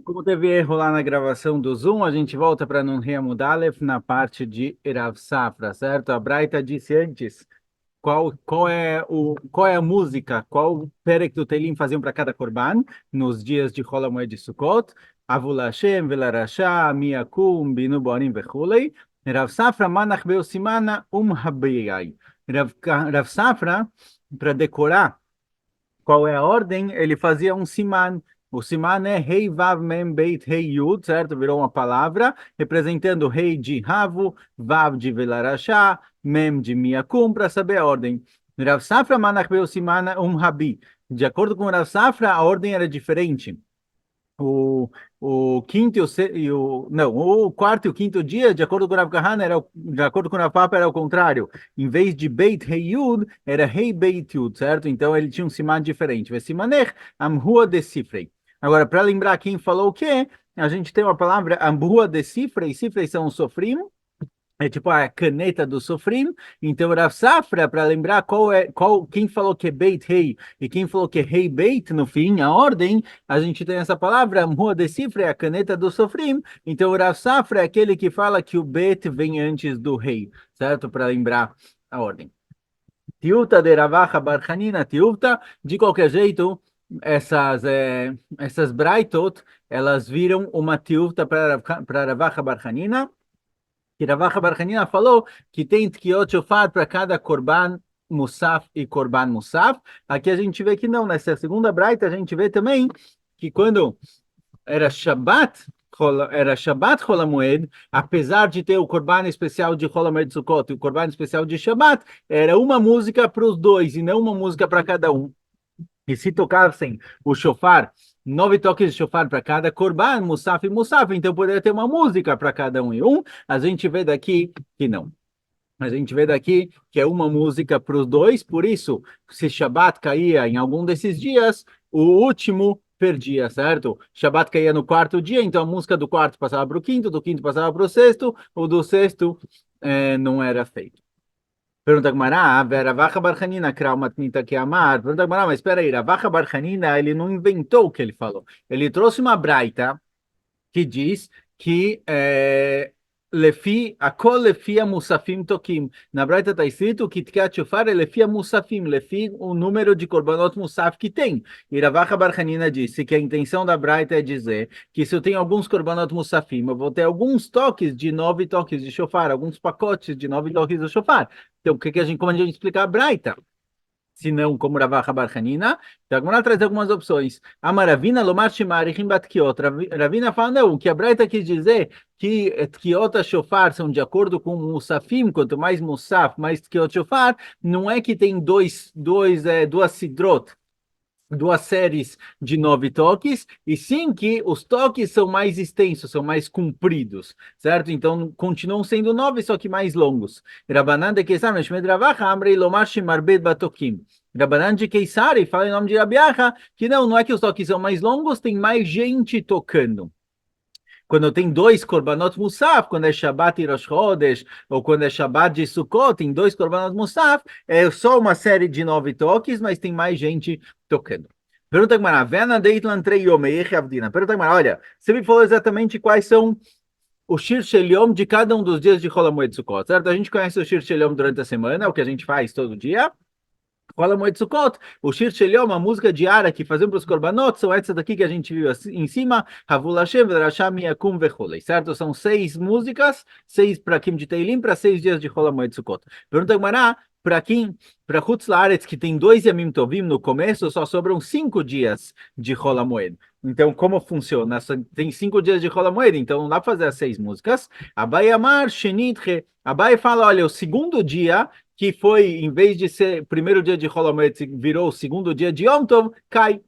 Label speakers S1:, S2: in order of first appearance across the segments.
S1: Como teve erro lá na gravação do Zoom, a gente volta para Nun Amud Aleph na parte de Erav Safra, certo? A Braita disse antes qual é a música, qual perek do Teilim faziam para cada korban nos dias de Chol Hamoed de Sukkot, Avul Hashem, Velarasha, Miakum, Binu Borim Vechulei, Rav Safra Manach Beosimana Habiyai. Rav Safra, para decorar qual é a ordem, ele fazia um siman. O siman é Rei Vav Mem Beit Rei Yud, certo? Virou uma palavra representando Rei de Ravu, Vav de Velarashá, Mem de Miakum, para saber a ordem. Rav Safra Manach Beu Simana Habi. De acordo com Rav Safra, a ordem era diferente. O, o quinto não, o quarto e o quinto dia, de acordo com o Rav Kahana, de acordo com o Rav Papa, era o contrário. Em vez de Beit Hei Yud, era Hei Beit Yud, certo? Então ele tinha um siman diferente. Vesimanech Amrua Decifrei. Agora, para lembrar quem falou o quê, a gente tem uma palavra Amrua Decifrei. Cifrei são os sofrim, é tipo a caneta do Sofrim. Então, Rav Safra, para lembrar quem falou que é Beit Rei e quem falou que é Rei Beit, no fim, a ordem, a gente tem essa palavra, Rua de Cifra, é a caneta do Sofrim. Então, o Rav Safra é aquele que fala que o Beit vem antes do Rei, certo? Para lembrar a ordem. Tiuta de Ravacha Barchanina, Tiuta, de qualquer jeito, essas Braitot, elas viram uma Tiuta para Ravacha Barchanina, que Ravacha Bar Hanina falou que tem tkiot shofar para cada korban musaf e korban musaf. Aqui a gente vê que não, nessa segunda braita a gente vê também que quando era Shabbat Chol Hamoed, apesar de ter o korban especial de Chol Hamoed Sukkot e o korban especial de Shabbat, era uma música para os dois e não uma música para cada um. E se tocassem o shofar, 9 toques de shofar para cada korban, musaf e musaf, então poderia ter uma música para cada um e um. A gente vê daqui que não. A gente vê daqui que é uma música para os dois, por isso, se Shabat caía em algum desses dias, o último perdia, certo? Shabat caía no quarto dia, então a música do quarto passava para o quinto, do quinto passava para o sexto, o do sexto não era feito. Pergunta Gmará, Ravacha Barchanina, Krau Matnita que amar. Pergunta Gmará, mas espera aí, Ravacha Barchanina, ele não inventou o que ele falou. Ele trouxe uma braita que diz que Lefi a Musafim Tokim. Na Braita está escrito que Tkiat Shofar é Lefi a Musafim, Lefi o número de Korbanot Musaf que tem. E Ravacha Bar Hanina disse que a intenção da Braita é dizer que se eu tenho alguns Korbanot Musafim, eu vou ter alguns toques de 9 toques de Shofar, alguns pacotes de 9 toques de Shofar. Então, como a gente explica a Braita? Se não, como Ravacha Bar Hanina. Então, agora traz algumas opções. A Maravina, Lomar Shimarihim Batkiot. Ravina fala, não, o que a Braita quis dizer que Tkiot Shofar são de acordo com o Musafim, quanto mais Musaf, mais Tkiot Shofar, não é que tem duas Sidrot, duas séries de 9 toques, e sim que os toques são mais extensos, são mais compridos, certo? Então, continuam sendo 9, só que mais longos. Rabanan de Keisar, Meshmed Ravacha, Amrei Lomar Shimarbet Batokim. Rabanan de Keisar, e fala em nome de Rabiacha, que não é que os toques são mais longos, tem mais gente tocando. Quando tem dois korbanot musaf, quando é Shabbat e Rosh Chodesh, ou quando é Shabbat de Sukkot, tem dois korbanot musaf, é só uma série de 9 toques, mas tem mais gente tocando. Pergunta Gmará, Vena Deitlan Trei Yomei Avdina. Pergunta Gmará, olha, você me falou exatamente quais são o Shir Sheliom de cada um dos dias de Chol Hamoed Sukkot, certo? A gente conhece o Shir Sheliom durante a semana, é o que a gente faz todo dia. Fala Moed Sukkot, o Shir Sheliom, uma música diária que fazemos para os korbanot, são essas daqui que a gente viu em cima, Havul Hashem, Vedrasham, Yakum, Vecholei, certo? São 6 músicas, 6 prakim de Teilim, para 6 dias de Chol Moed Sukkot. Pergunta Gmará, para Chutz Laaretz, que tem 2 Yamim Tovim no começo, só sobram 5 dias de Chol Moed. Então, como funciona? Tem 5 dias de Chol Moed, então não dá para fazer as 6 músicas. Abai Amar, Shenitche. Abai fala, olha, o segundo dia que foi, em vez de ser primeiro dia de Chol Hamoed, virou o segundo dia de Yom Tov, cai.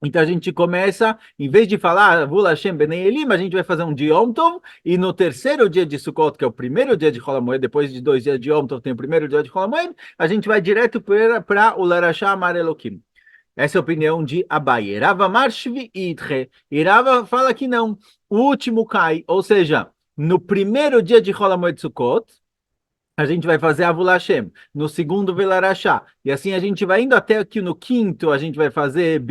S1: Então a gente começa, em vez de falar Vula Hashem Benei Elim, a gente vai fazer um de Yom Tov, e no terceiro dia de Sukkot, que é o primeiro dia de Chol Hamoed, depois de 2 dias de Yom Tov, tem o primeiro dia de Chol Hamoed, a gente vai direto para o Larashá Amar Elokim. Essa é a opinião de Abaye. Rava Marshvi Idre. E Rava fala que não. O último cai, ou seja, no primeiro dia de Chol Hamoed Sukkot, a gente vai fazer Avu Lashem, no segundo Velarachá. E assim a gente vai indo até que no quinto a gente vai fazer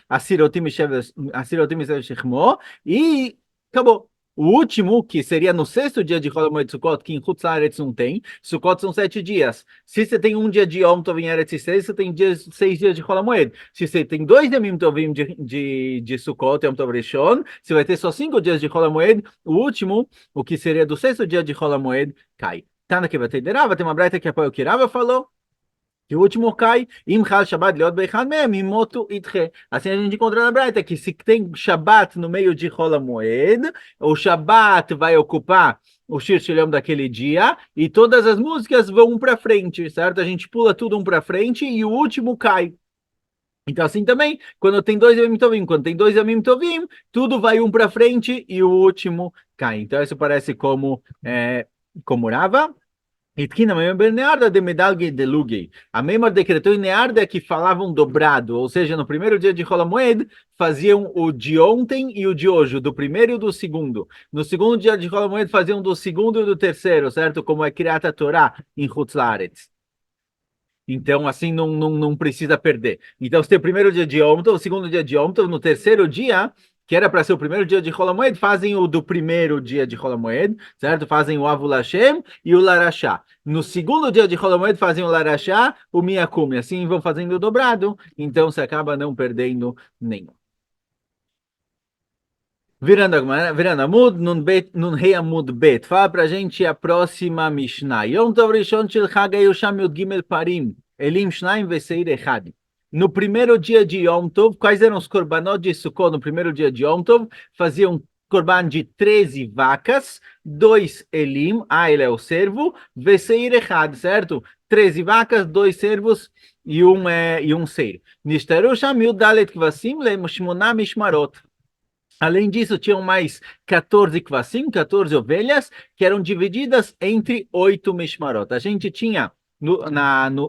S1: Asirotim Shechmo e acabou. O último, que seria no sexto dia de Chol Hamoed Sukkot, que em Chutz La'aretz não tem, Sukkot são 7 dias. Se você tem um dia de Yom Tov em Eretz Yisrael, você tem 6 dias de Chol Hamoed. Se você tem 2 Yamim Tovim de Sukkot, Yom Tov Rishon, você vai ter só 5 dias de Chol Hamoed. O último, o que seria do sexto dia de Chol Hamoed, cai. Tana que vai ter derava, tem uma breita que apoia o que Rava falou, que o último cai, im chal Shabbat liot beichan mehem, imoto itche. Assim a gente encontra na breita que se tem Shabbat no meio de Chol Hamoed, o Shabbat vai ocupar o Shir Shalom daquele dia e todas as músicas vão um para frente, certo? A gente pula tudo um para frente e o último cai. Então, assim também, quando tem 2 Yamim Tovim, quando tem 2 Yamim Tovim, tudo vai um para frente e o último cai. Então, isso parece como Rava. Itkina member nearda de medalge de lugei. A Meimar decretou em nearda que falavam dobrado, ou seja, no primeiro dia de Chol Hamoed, faziam o de ontem e o de hoje, do primeiro e do segundo. No segundo dia de Chol Hamoed, faziam do segundo e do terceiro, certo? Como é Kriyat Torá em Chutz La'aretz. Então, assim, não precisa perder. Então, se tem o primeiro dia de Yom Tov, o segundo dia de Yom Tov, no terceiro dia, que era para ser o primeiro dia de Chol Hamoed, fazem o do primeiro dia de Chol Hamoed, certo? Fazem o Avu Lashem e o Larashá. No segundo dia de Chol Hamoed, fazem o Larashá, o Miyakum, assim vão fazendo o dobrado, então você acaba não perdendo nenhum. Virando Amud, Nun Rei Amud Bet. Fala pra gente a próxima Mishnah. Yom Tov Rishon Shel Chag Yosham Yud Gimel Parim. Elim Shnaim Veseir Echad. No primeiro dia de Yom Tov, quais eram os korbanot de Sukkot? No primeiro dia de Yom Tov, faziam korban de 13 vacas, 2 Elim, ele é o servo, Veseir Echad, certo? 13 vacas, 2 servos e um seir. Nishtaru Sham Yud Dalet Kvasim Shmona Mishmarot. Além disso, tinham mais 14 kvasim, 14 ovelhas, que eram divididas entre 8 mishmarot. A gente tinha,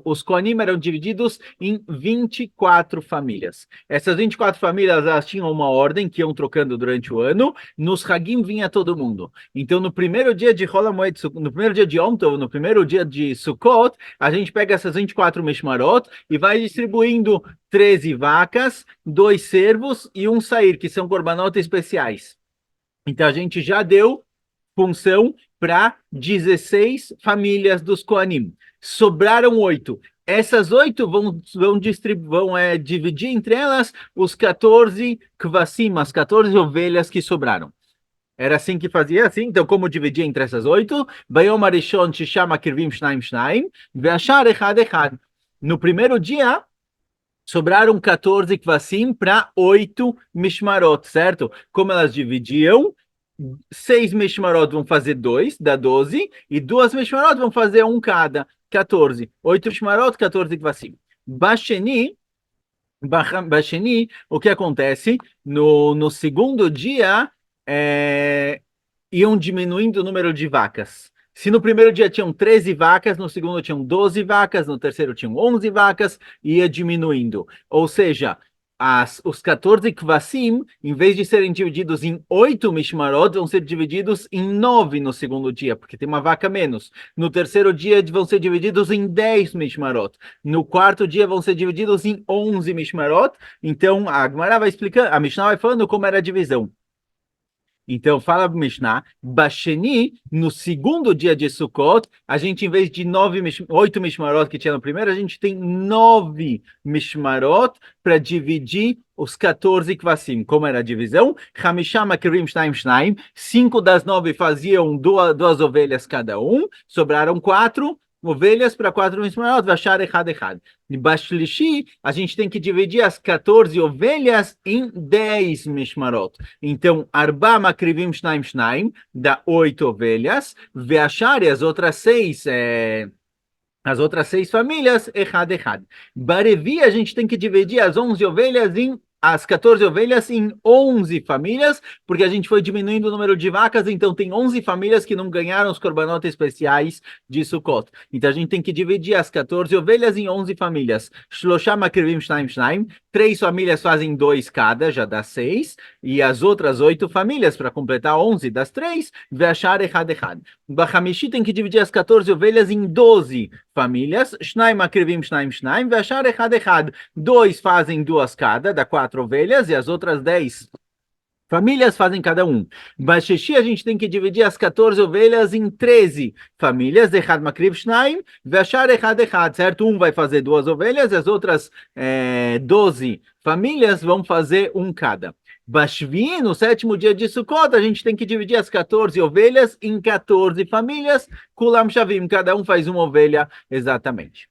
S1: os Kohanim eram divididos em 24 famílias. Essas 24 famílias, elas tinham uma ordem que iam trocando durante o ano. Nos Hagim vinha todo mundo. Então, no primeiro dia de Chol Hamoed, no primeiro dia de Yom Tov, no primeiro dia de Sukkot, a gente pega essas 24 mishmarot e vai distribuindo 13 vacas, 2 servos e um sair, que são korbanot especiais. Então a gente já deu função para 16 famílias dos Koanim. Sobraram 8. Essas 8 vão dividir entre elas os 14 kvassim, as 14 ovelhas que sobraram. Era assim que fazia, assim. Então, como dividia entre essas 8? Bayom Arishon Shisham Akirvim Shnaim Shnaim, Veachar Echad Echad. No primeiro dia, sobraram 14 kvasim para 8 mishmarot, certo? Como elas dividiam, 6 mishmarot vão fazer 2, dá 12, e 2 mishmarot vão fazer um cada, 14. 8 mishmarot, 14 kvasim. Basheni, o que acontece? No segundo dia, iam diminuindo o número de vacas. Se no primeiro dia tinham 13 vacas, no segundo tinham 12 vacas, no terceiro tinham 11 vacas, e ia diminuindo. Ou seja, os 14 kvasim, em vez de serem divididos em 8 mishmarot, vão ser divididos em 9 no segundo dia, porque tem uma vaca menos. No terceiro dia vão ser divididos em 10 mishmarot. No quarto dia vão ser divididos em 11 mishmarot. Então, a Gemara vai explicando, a Mishnah vai falando como era a divisão. Então, fala o Mishnah, Basheni, no segundo dia de Sukkot, a gente, em vez de 8 mishmarot que tinha no primeiro, a gente tem 9 mishmarot para dividir os 14 kvasim. Como era a divisão? Hamisham Akirim Shnaim Shnaim, 5 das 9 faziam duas ovelhas cada um, sobraram 4 ovelhas para 4 mishmarot, vachar echad echad. De Bashlishi, a gente tem que dividir as 14 ovelhas em 10 mishmarot. Então, Arba Makrivim Shnaim Shnaim, dá 8 ovelhas, Veachar e as outras 6, as outras 6 famílias, Echad Echad. Barevi, a gente tem que dividir as 11 ovelhas em as 14 ovelhas em 11 famílias, porque a gente foi diminuindo o número de vacas, então tem 11 famílias que não ganharam os korbanot especiais de Sukkot. Então a gente tem que dividir as 14 ovelhas em 11 famílias. Shloshah makrivim shnaim shnaim, 3 famílias fazem 2 cada, já dá 6, e as outras 8 famílias, para completar 11 das 3, ve'ashar echad echad. Bachamishi tem que dividir as 14 ovelhas em 12 famílias, shnaim makrivim shnaim shnaim, ve'ashar echad echad. 2 fazem 2 cada, dá 4 ovelhas, e as outras 10 famílias fazem cada um. Basheshi a gente tem que dividir as 14 ovelhas em 13 famílias, Echad Makriv Shnaim, Ve'ashar Echad Echad, certo? Um vai fazer 2 ovelhas, e as outras 12 famílias vão fazer um cada. Bashvi, no 7º dia de Sukkot, a gente tem que dividir as 14 ovelhas em 14 famílias, Kulam Shavim, cada um faz uma ovelha exatamente.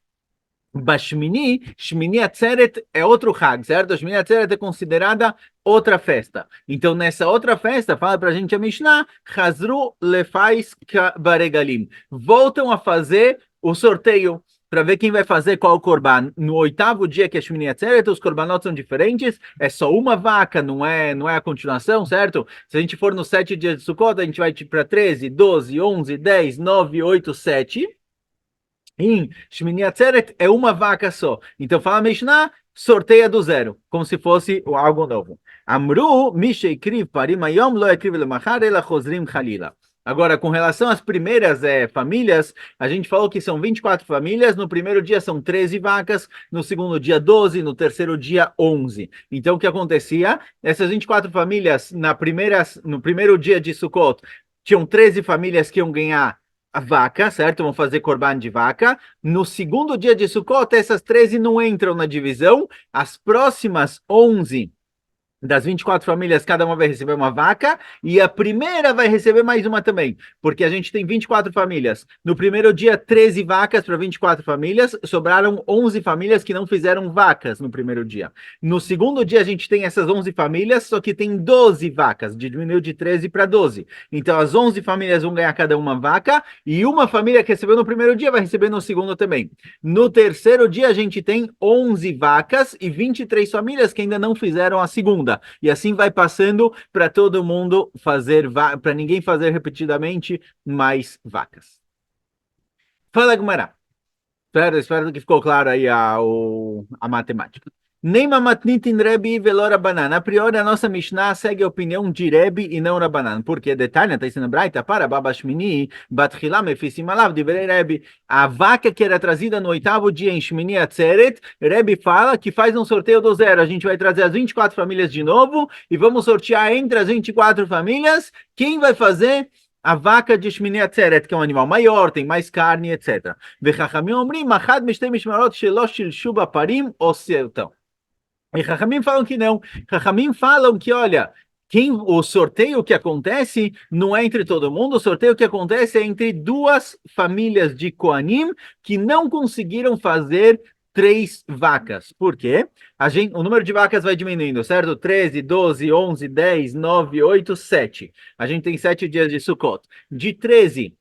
S1: Bashmini, Shmini Atzeret é outro Hag, certo? Shmini Atzeret é considerada outra festa. Então, nessa outra festa, fala pra gente a Mishnah, Chazru Lefais Baregalim. Voltam a fazer o sorteio para ver quem vai fazer qual korban. No 8º dia, que é Shmini Atzeret, os korbanot são diferentes, é só uma vaca, não é a continuação, certo? Se a gente for nos 7 dias de Sukkot, a gente vai para 13, 12, 11, 10, 9, 8, 7... Em Shmini Atzeret é uma vaca só. Então fala Mishnah, sorteia do zero, como se fosse algo novo. Amru, Mishei Kriv Parim Ayom Lo Ekriv Lemachar Ela Chosrim Chalila. Agora, com relação às primeiras famílias, a gente falou que são 24 famílias, no primeiro dia são 13 vacas, no segundo dia 12, no terceiro dia 11. Então, o que acontecia? Essas 24 famílias, no primeiro dia de Sukkot, tinham 13 famílias que iam ganhar a vaca, certo? Vão fazer korban de vaca. No segundo dia de Sukkot, essas 13 não entram na divisão. As próximas 11 das 24 famílias, cada uma vai receber uma vaca, e a primeira vai receber mais uma também, porque a gente tem 24 famílias. No primeiro dia, 13 vacas para 24 famílias, sobraram 11 famílias que não fizeram vacas no primeiro dia. No segundo dia, a gente tem essas 11 famílias, só que tem 12 vacas, diminuiu de 13 para 12. Então, as 11 famílias vão ganhar cada uma vaca, e uma família que recebeu no primeiro dia vai receber no segundo também. No terceiro dia, a gente tem 11 vacas e 23 famílias que ainda não fizeram a segunda. E assim vai passando para todo mundo fazer, para ninguém fazer repetidamente mais vacas. Fala, Gumará. Espero que ficou claro aí a matemática. Nem mamatnit in Rebbe veló Rabanan. A priori, a nossa Mishnah segue a opinião de Rebbe e não Rabanan. Porque detalhe, está ensinando Braita, para Babashmini, Batchila Mefisim Alav, divrei Rebbe. A vaca que era trazida no 8º dia em Shmini Atzeret, Rebbe fala que faz um sorteio do zero. A gente vai trazer as 24 famílias de novo e vamos sortear entre as 24 famílias quem vai fazer a vaca de Shmini Atzeret, que é um animal maior, tem mais carne, etc. Vechachamim omrim, machad mishtei mishmarot shelo shilshu baparim oseltão. E Chachamim falam que não. Chachamim falam que, olha, o sorteio que acontece não é entre todo mundo, o sorteio que acontece é entre 2 famílias de Koanim que não conseguiram fazer 3 vacas. Por quê? O número de vacas vai diminuindo, certo? 13, 12, 11, 10, 9, 8, 7. A gente tem 7 dias de Sukkot. De 13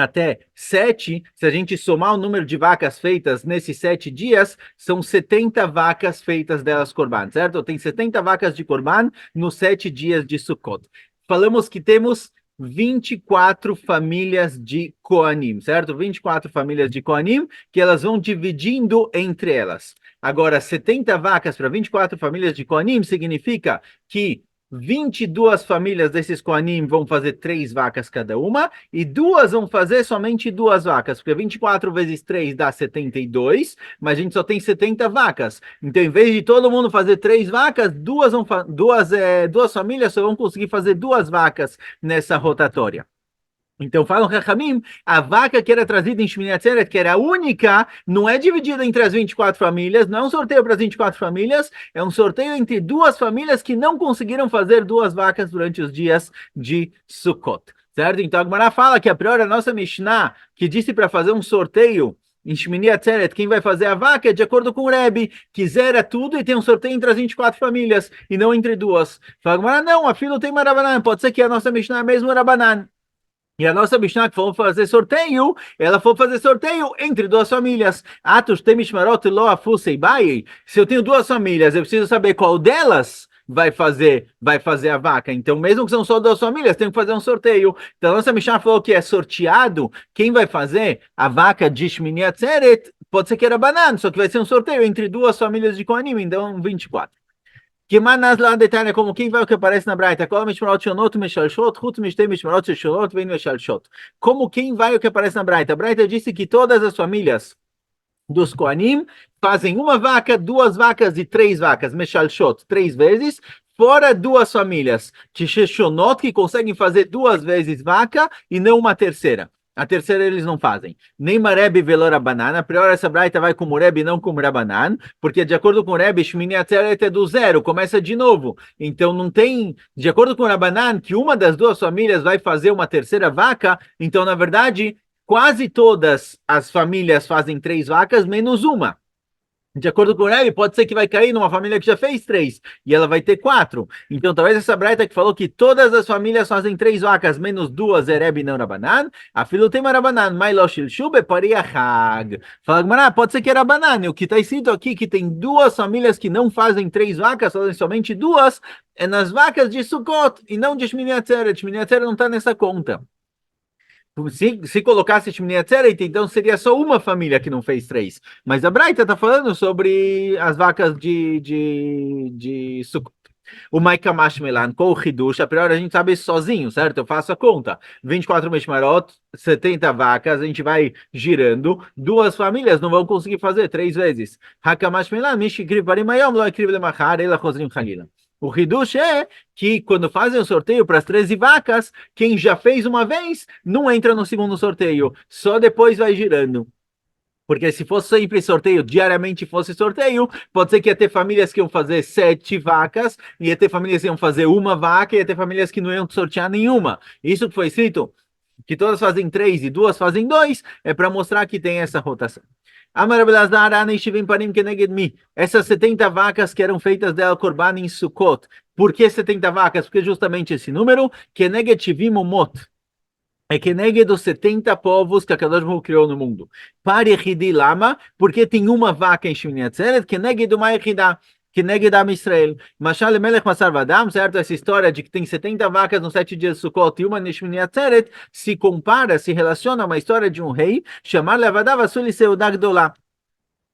S1: até 7, se a gente somar o número de vacas feitas nesses 7 dias, são 70 vacas feitas delas korban, certo? Tem 70 vacas de korban nos 7 dias de Sukkot. Falamos que temos 24 famílias de Koanim, certo? 24 famílias de Koanim, que elas vão dividindo entre elas. Agora, 70 vacas para 24 famílias de Koanim significa que 22 famílias desses Koanim vão fazer 3 vacas cada uma, e 2 vão fazer somente 2 vacas, porque 24 vezes 3 dá 72, mas a gente só tem 70 vacas. Então, em vez de todo mundo fazer 3 vacas, duas famílias só vão conseguir fazer 2 vacas nessa rotatória. Então, falam Chachamim, a vaca que era trazida em Shmini Atzeret, que era a única, não é dividida entre as 24 famílias, não é um sorteio para as 24 famílias, é um sorteio entre 2 famílias que não conseguiram fazer 2 vacas durante os dias de Sukkot, certo? Então, a Gemara fala que a priori a nossa Mishnah, que disse para fazer um sorteio em Shmini Atzeret, quem vai fazer a vaca é de acordo com o Rebbe, que zera tudo e tem um sorteio entre as 24 famílias, e não entre 2. Fala, Gemara, não, a fila tem Rabanan, pode ser que a nossa Mishnah é mesmo Rabanan. E a nossa Mishnah que falou fazer sorteio, ela foi fazer sorteio entre duas famílias. Atos tem mishmarot lo afusei bai. Se eu tenho duas famílias, eu preciso saber qual delas vai fazer a vaca. Então, mesmo que são só duas famílias, tem que fazer um sorteio. Então, a nossa Mishnah falou que é sorteado quem vai fazer a vaca de Shmini Atzeret. Pode ser que era banana, só que vai ser um sorteio entre duas famílias de Kohanim, então 24. Que manas lá detalhe como quem vai o que aparece na Braita, qual mishmarot shonot meshalshot, chut mishtei mishmarot shonot vem meshalshot. Como quem vai o que aparece na Braita. A Braita disse que todas as famílias dos Kohanim fazem uma vaca, duas vacas e três vacas, meshalshot, três vezes, fora duas famílias, tisheshonot, que conseguem fazer duas vezes vaca e não uma terceira. A terceira eles não fazem. Nem Mareb velora banana. A priori essa braita vai com Mureb e não com Rabanan, porque de acordo com o Rebbe, Shmini Atzeret é do zero, começa de novo. Então não tem, de acordo com o Rabanan, que uma das duas famílias vai fazer uma terceira vaca, então na verdade quase todas as famílias fazem três vacas, menos uma. De acordo com o Rebbe, pode ser que vai cair numa família que já fez três, e ela vai ter quatro. Então, talvez essa braita que falou que todas as famílias fazem três vacas, menos duas, é Rebbe não Rabanan. A filho tem Rabanan, mas Loshil Shube paria Hag. Fala, Gmará, pode ser que era Rabanan. O que está escrito aqui que tem duas famílias que não fazem três vacas, fazem somente duas, é nas vacas de Sukkot, e não de Shmini Atzeret. Shmini Atzeret não está nessa conta. Se colocasse Shmini Atzeret, então seria só uma família que não fez três. Mas a Braita está falando sobre as vacas de Sukkot. O Maika Mashmelan com o Hidush, a priori a gente sabe isso sozinho, certo? Eu faço a conta. 24 Mishmarot, 70 vacas, a gente vai girando. Duas famílias não vão conseguir fazer três vezes. Hakamash Melan, Mishikriv Parimayom, Loikriv Lemachar, Ela Chosrim Halila. O Hidush é que quando fazem o sorteio para as 13 vacas, quem já fez uma vez não entra no segundo sorteio, só depois vai girando. Porque se fosse sempre sorteio, diariamente fosse sorteio, pode ser que ia ter famílias que iam fazer 7 vacas, ia ter famílias que iam fazer uma vaca, ia ter famílias que não iam sortear nenhuma. Isso que foi escrito, que todas fazem 3 e duas fazem 2, é para mostrar que tem essa rotação. Essas 70 vacas que eram feitas dela Corban em Sukkot. Por que 70 vacas? Porque justamente esse número, que negativim mot, é que negue dos 70 povos que a Kadosh Baruch Hu criou no mundo. Para Yehidi Lama, porque tem uma vaca em Shmini Atzeret, que negue do Ma'echidá, que negue da Israel. Mashal Melech Masar Vadam, certo? Essa história de que tem 70 vacas nos 7 dias de Sukkot e uma em Shmini Atzeret, se compara, se relaciona a uma história de um rei, chamar Levadav Asuli Seudag Dolá,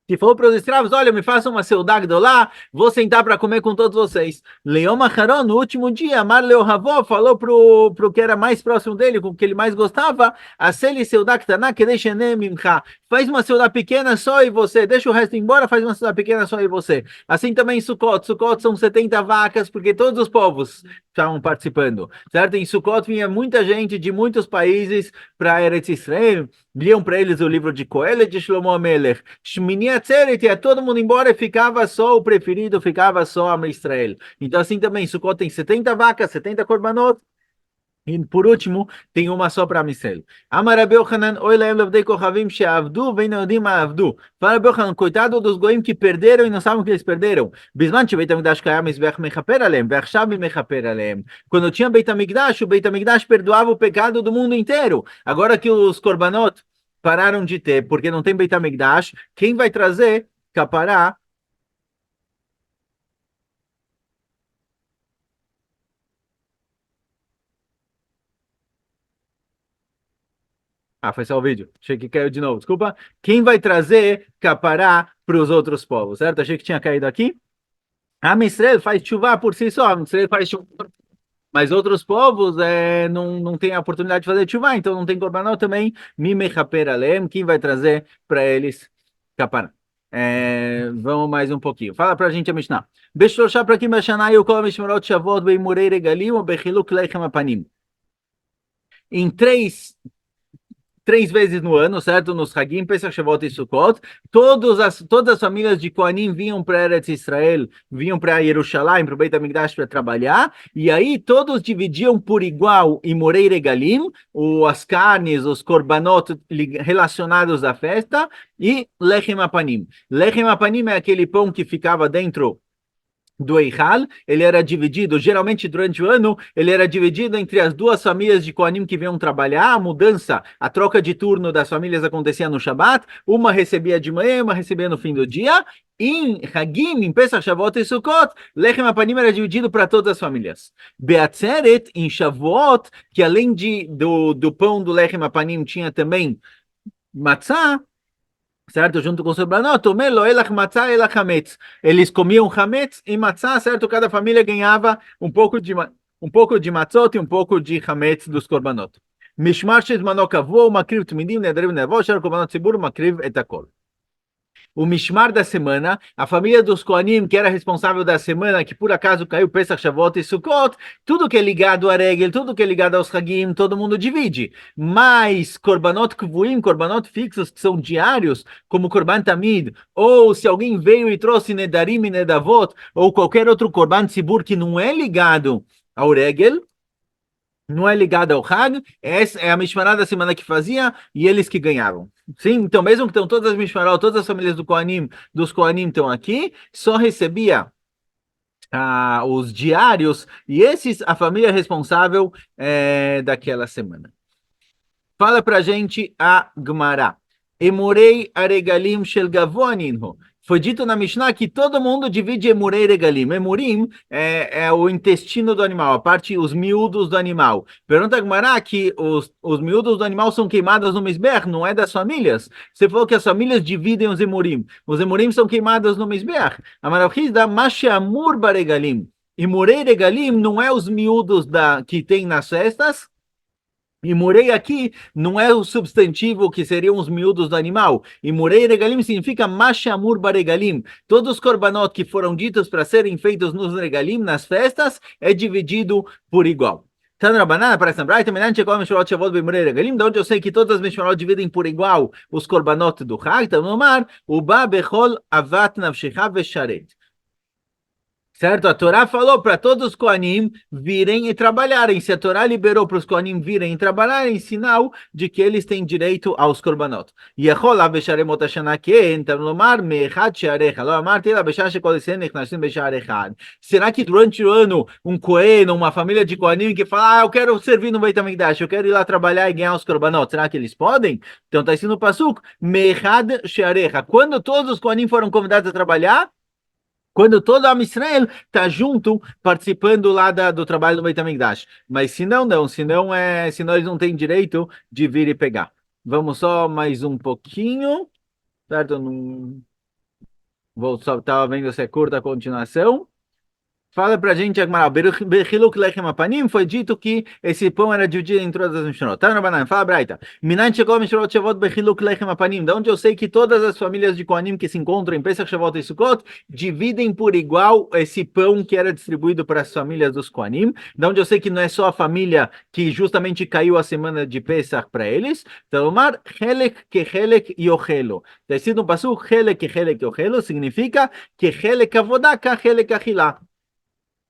S1: que falou para os escravos, olha, me façam uma seudagda lá, vou sentar para comer com todos vocês. Leão Macharon, no último dia, Amar Leo Havó falou pro que era mais próximo dele, com o que ele mais gostava, Aseli seudagtaná que deixa nemimcha. Faz uma seudá pequena só e você, deixa o resto embora, faz uma seudá pequena só e você. Assim também em Sukkot. Sukkot são 70 vacas, porque todos os povos estavam participando, certo? Em Sukkot vinha muita gente de muitos países para Eretz Israel, liam para eles o livro de Coelho de Shlomo Amelech. Shmini Atzeret, ia todo mundo embora e ficava só o preferido, ficava só a Israel. Então assim também, Sukkot tem 70 vacas, 70 korbanot, e por último, tem uma só para Israel. Amar Rabi Yochanan, oi laem levdei kochavim she'avdu ve'ino yodim ma avdu. Fala Rabi Yochanan, coitado dos goim que perderam e não sabem que eles perderam. Bisman she Beit HaMikdash kayam mizbech mechaper aleim, ve'achshav mechaper aleim. Quando tinha Beit HaMikdash, o Beit HaMikdash perdoava o pecado do mundo inteiro. Agora que os korbanot pararam de ter, porque não tem Beit HaMikdash, quem vai trazer capará? Ah, foi só o vídeo. Achei que caiu de novo. Desculpa. Quem vai trazer capará para os outros povos, certo? Achei que tinha caído aqui. A Israel faz chuva por si só. A Israel faz chuva. Mas outros povos não tem a oportunidade de fazer chuva, então não tem corbanal também. Mimechaper alem. Quem vai trazer para eles capará? Vamos mais um pouquinho. Fala para a gente a Mishnah. Beshlosha prakim b'shana yukol mishmarot shavot beimurei regalim ou bechiluk leichem apanim. Em três vezes no ano, certo? Nos Hagim, Pesach, Shavuot e Sukkot, todas as famílias de Kohanim vinham para Eretz Israel, vinham para Jerusalém, para o Beit HaMikdash para trabalhar, e aí todos dividiam por igual em Morei Regalim, as carnes, os korbanot relacionados à festa, e Lechem Apanim. Lechem Apanim é aquele pão que ficava dentro do Eichal, ele era dividido, geralmente durante o ano, ele era dividido entre as duas famílias de Kohanim que vinham trabalhar, a mudança, a troca de turno das famílias acontecia no Shabat, uma recebia de manhã, uma recebia no fim do dia, em Hagim, em Pesach, Shavuot e Sukkot, Lechem Apanim era dividido para todas as famílias. Beatzeret, em Shavuot, que além do pão do Lechem Apanim tinha também matzah, certo? Junto com o sobrenome, Melo, elach matzah, elach hametz. Eles comiam hametz e matzah, certo? Cada família ganhava um pouco de matzot e um pouco de hametz dos korbanot. Mishmar shezmano kavua, makriv tmidim, nedrev nevo, shar korbanot tzibur, makriv et hakol. O Mishmar da semana, a família dos Kohanim, que era responsável da semana, que por acaso caiu Pesach, Shavuot e Sukkot, tudo que é ligado a Regel, tudo que é ligado aos Hagim, todo mundo divide. Mas Korbanot Kvuim, Korbanot fixos, que são diários, como Korban Tamid, ou se alguém veio e trouxe Nedarim e Nedavot, ou qualquer outro Korban Tzibur que não é ligado ao Regel, não é ligado ao Hag, essa é a Mishmará da semana que fazia e eles que ganhavam. Sim, então mesmo que estão todas as Mishmará, todas as famílias dos Kohanim estão aqui, só recebia os diários e esses a família responsável daquela semana. Fala pra gente a Gemara. Emurei aregalim shel gavoa ninho. Foi dito na Mishnah que todo mundo divide emurei regalim. Emurim é o intestino do animal, a parte, os miúdos do animal. Pergunta a Gemara que os miúdos do animal são queimados no Mizbeach, não é das famílias. Você falou que as famílias dividem os emurim. Os emurim são queimados no Mizbeach. A Maravilha da Masheamur baregalim. Emurei regalim não é os miúdos que tem nas festas. E murei aqui não é o substantivo que seriam os miúdos do animal. E murei regalim significa mashamur baregalim. Todos os korbanot que foram ditos para serem feitos nos regalim, nas festas, é dividido por igual. Tanrabanan, parece na Braita, Menan chegou a Mishmarot Shavot b'murei regalim, de onde eu sei que todas as Mishmarot dividem por igual os korbanot do Chag, então no mar, uba bechol avat navshecha vesharet. Certo? A Torá falou para todos os Kohanim virem e trabalharem. Se a Torá liberou para os Kohanim virem e trabalharem, sinal de que eles têm direito aos korbanot. Será que durante o ano um Kohen, uma família de Kohanim que fala, eu quero servir no Beit HaMikdash, eu quero ir lá trabalhar e ganhar os korbanot, será que eles podem? Então está escrito no Pasuk, Mechad Shearecha. Quando todos os Kohanim foram convidados a trabalhar, quando todo a Israel está junto, participando lá do trabalho do Beit HaMikdash. Mas se não, não. Senão eles não têm direito de vir e pegar. Vamos só mais um pouquinho. Certo? Não... Vou só, estava vendo se é curta a continuação. Fala pra gente, Agmará, Bechiluk Lechem Apanim, foi dito que esse pão era dividido em todas as Mishnot. Tá, Rabanan? Fala, Braita. Minan chegou Mishnot Shavot Bechiluk Lechem Apanim, de onde eu sei que todas as famílias de Kohanim que se encontram em Pesach, Shavuot e Sukkot dividem por igual esse pão que era distribuído para as famílias dos Kohanim, de onde eu sei que não é só a família que justamente caiu a semana de Pesach para eles. Então, Omar, Helek que Helek Yochelo. Está escrito no Pasuk, Helek que Helek Yochelo, significa que Helek Avodá, ka Helek Achilá.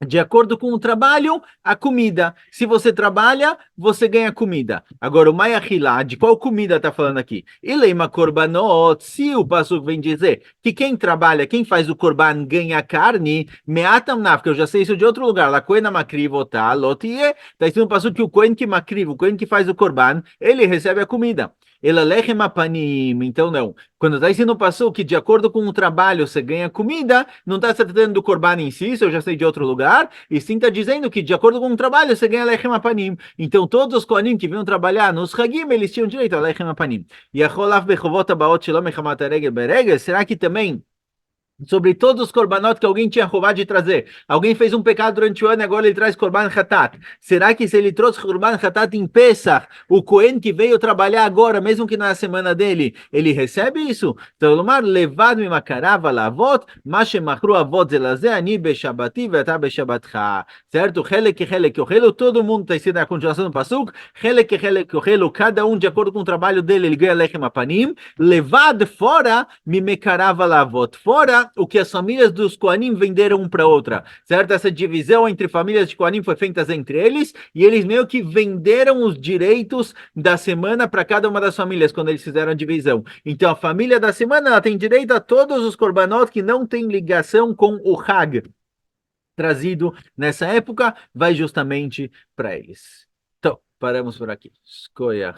S1: De acordo com o trabalho, a comida. Se você trabalha, você ganha comida. Agora, o Mayachilá, de qual comida está falando aqui? Ileima Korbanot, se o Pasuk vem dizer que quem trabalha, quem faz o Korban ganha carne, Meatam Naf, que eu já sei isso de outro lugar, La Koena Makrivotá, Lotie, está escrito no Pasuk que o Kohen que makriv, o Kohen que faz o Korban, ele recebe a comida. Elalechem apanim, então não. Quando está ensinando o Pasuk que de acordo com o trabalho você ganha comida, não está se tratando do Korban em si, isso eu já sei de outro lugar, e sim está dizendo que de acordo com o trabalho você ganha lechem apanim. Então todos os Kohanim que vinham trabalhar nos Hagim, eles tinham direito a lechem apanim. E a Cholaf bechovot abaot shelom mechamat haregel beregel, será que também sobre todos os korbanot que alguém tinha roubado de trazer? Alguém fez um pecado durante o ano e agora ele traz korban hatat. Será que se ele trouxe korban hatat em Pesach, o Kohen que veio trabalhar agora, mesmo que na semana dele, ele recebe isso? Então, Lomar, levad mi makarava lavot, mashe machru avot zelazé, ani beshabati ve'ata beshabatcha. Certo? Helek yochelo, todo mundo está escrito na continuação do Pasuk, helek yochelo, cada um de acordo com o trabalho dele, ele ganha lechem apanim, levad fora mi mekarava lavot, fora o que as famílias dos Kohanim venderam um para outra, certo? Essa divisão entre famílias de Kohanim foi feita entre eles, e eles meio que venderam os direitos da semana para cada uma das famílias, quando eles fizeram a divisão. Então, a família da semana ela tem direito a todos os korbanot que não têm ligação com o Hag. trazido nessa época vai justamente para eles. Então, paramos por aqui. Escolha.